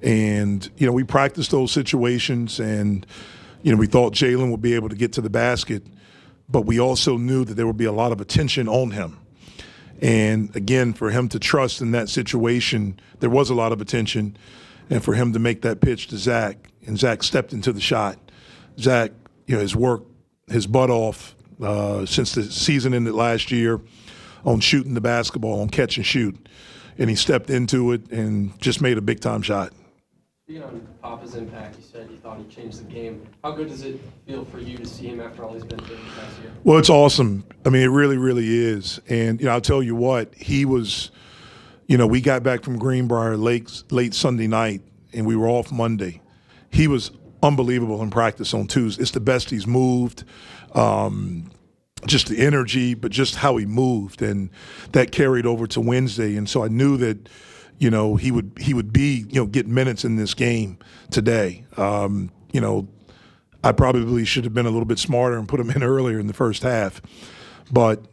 And, we practiced those situations, and, we thought Jaylen would be able to get to the basket, but we also knew that there would be a lot of attention on him. And, again, for him to trust in that situation, there was a lot of attention, and for him to make that pitch to Zach, and Zach stepped into the shot. Zach, has worked his butt off since the season ended last year on shooting the basketball, on catch and shoot. And he stepped into it and just made a big-time shot. Speaking on Papa's impact, you said you thought he changed the game. How good does it feel for you to see him after all he's been through this past year? Well, it's awesome. I mean, it really, really is. And, I'll tell you what, he was we got back from Greenbrier late Sunday night, and we were off Monday. He was unbelievable in practice on Tuesday. It's the best he's moved. Just the energy, but just how he moved, and that carried over to Wednesday. And so I knew that, he would be, get minutes in this game today. I probably should have been a little bit smarter and put him in earlier in the first half, but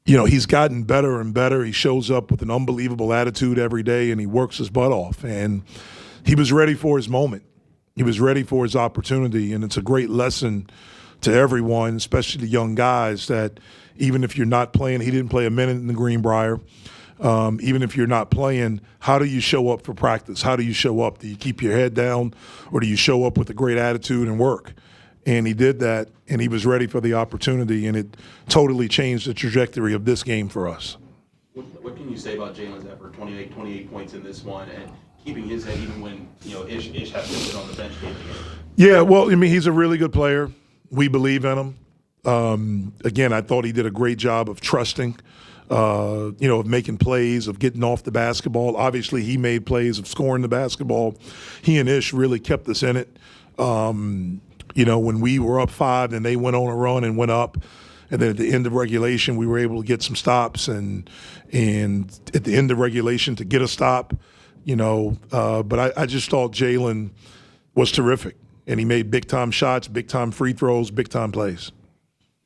he's gotten better and better. He shows up with an unbelievable attitude every day, and he works his butt off. And he was ready for his moment. He was ready for his opportunity, and it's a great lesson to everyone, especially the young guys, that even if you're not playing, he didn't play a minute in the Greenbrier. Even if you're not playing, how do you show up for practice? How do you show up? Do you keep your head down, or do you show up with a great attitude and work? And he did that, and he was ready for the opportunity, and it totally changed the trajectory of this game for us. What can you say about Jaylen's effort, 28 points in this one, and keeping his head even when, Ish has to sit on the bench game? Yeah, well, he's a really good player. We believe in him. Again, I thought he did a great job of trusting, of making plays, of getting off the basketball. Obviously, he made plays of scoring the basketball. He and Ish really kept us in it. When we were up 5 and they went on a run and went up, and then at the end of regulation, we were able to get some stops, and at the end of regulation to get a stop, but I just thought Jaylen was terrific. And he made big-time shots, big-time free throws, big-time plays.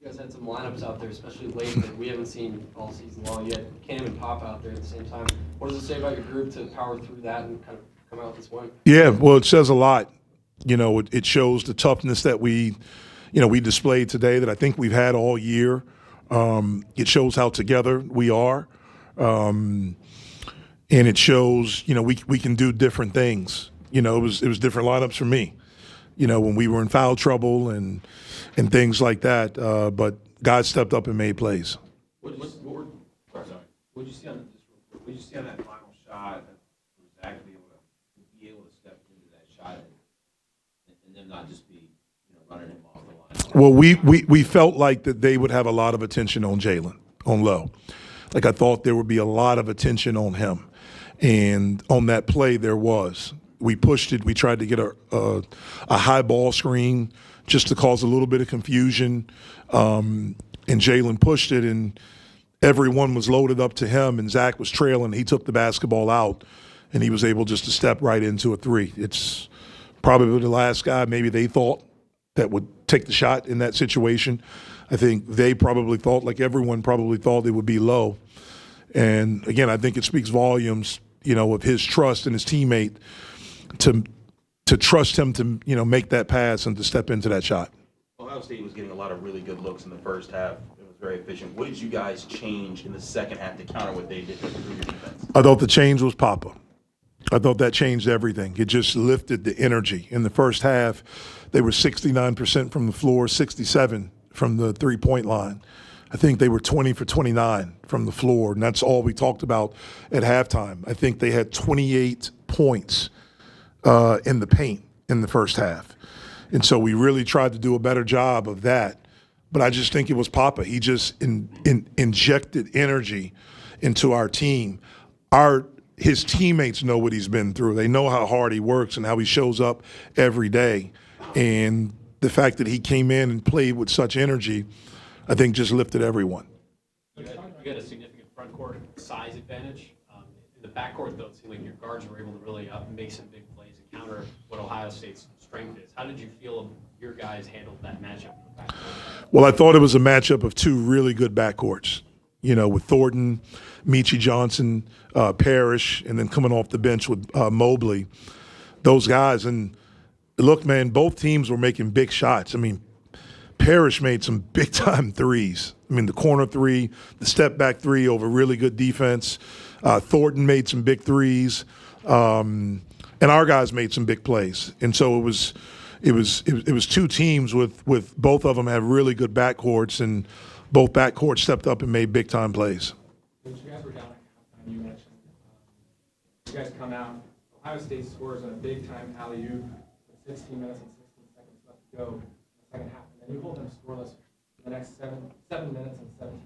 You guys had some lineups out there, especially late, that we haven't seen all season long yet. Cam and Pop out there at the same time. What does it say about your group to power through that and kind of come out this way? Yeah, well, it says a lot. It shows the toughness that we displayed today that I think we've had all year. It shows how together we are. And it shows, we can do different things. It was different lineups for me. When we were in foul trouble and things like that. But God stepped up and made plays. What did you see on that final shot for Zach to be able to step into that shot and them not just be running him off the line? Well, we felt like that they would have a lot of attention on Jaylen, on low. Like I thought there would be a lot of attention on him. And on that play there was. We pushed it. We tried to get a high ball screen just to cause a little bit of confusion. And Jaylen pushed it, and everyone was loaded up to him, and Zach was trailing. He took the basketball out, and he was able just to step right into a three. It's probably the last guy maybe they thought that would take the shot in that situation. I think they probably thought, like everyone probably thought, it would be low. And, again, I think it speaks volumes, of his trust in his teammate to trust him to make that pass and to step into that shot. Ohio State was getting a lot of really good looks in the first half. It was very efficient. What did you guys change in the second half to counter what they did to improve your defense? I thought the change was Papa. I thought that changed everything. It just lifted the energy. In the first half, they were 69% from the floor, 67 from the three-point line. I think they were 20 for 29 from the floor, and that's all we talked about at halftime. I think they had 28 points in the paint in the first half. And so we really tried to do a better job of that. But I just think it was Papa. He just injected energy into our team. His teammates know what he's been through. They know how hard he works and how he shows up every day. And the fact that he came in and played with such energy, I think just lifted everyone. You got a significant front court size advantage. In the backcourt, though, it seemed like your guards were able to really make some big plays and counter what Ohio State's strength is. How did you feel your guys handled that matchup in the backcourt? Well, I thought it was a matchup of two really good backcourts. with Thornton, Michi Johnson, Parrish, and then coming off the bench with Mobley. Those guys. And look, man, both teams were making big shots. I mean, Parrish made some big-time threes. I mean, the corner three, the step-back three over really good defense. Thornton made some big threes. And our guys made some big plays. And so it was two teams with both of them have really good backcourts, and both backcourts stepped up and made big-time plays. You guys were down at halftime, you mentioned. You guys come out, Ohio State scores on a big-time alley-oop with 16 minutes and 16 seconds left to go in the second half. And then you hold them scoreless for the next 7 minutes and 17 seconds.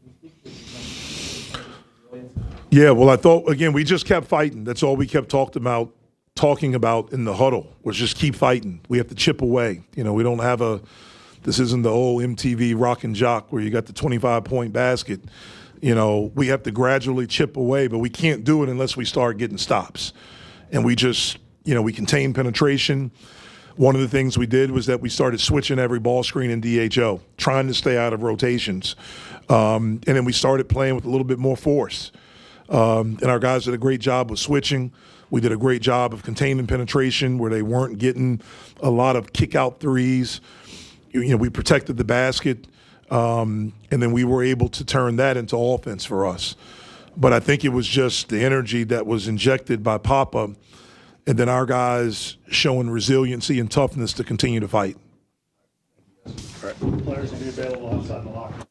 Can you speak to the resilience? Yeah, well, I thought, again, we just kept fighting. That's all we kept talking about in the huddle was just keep fighting. We have to chip away. We don't have this isn't the old MTV Rock and Jock where you got the 25-point basket. We have to gradually chip away, but we can't do it unless we start getting stops. And we just, we contain penetration. One of the things we did was that we started switching every ball screen in DHO, trying to stay out of rotations. And then we started playing with a little bit more force. And our guys did a great job with switching. We did a great job of containing penetration where they weren't getting a lot of kick-out threes. We protected the basket, and then we were able to turn that into offense for us. But I think it was just the energy that was injected by Papa, and then our guys showing resiliency and toughness to continue to fight. Players will be available outside the locker room.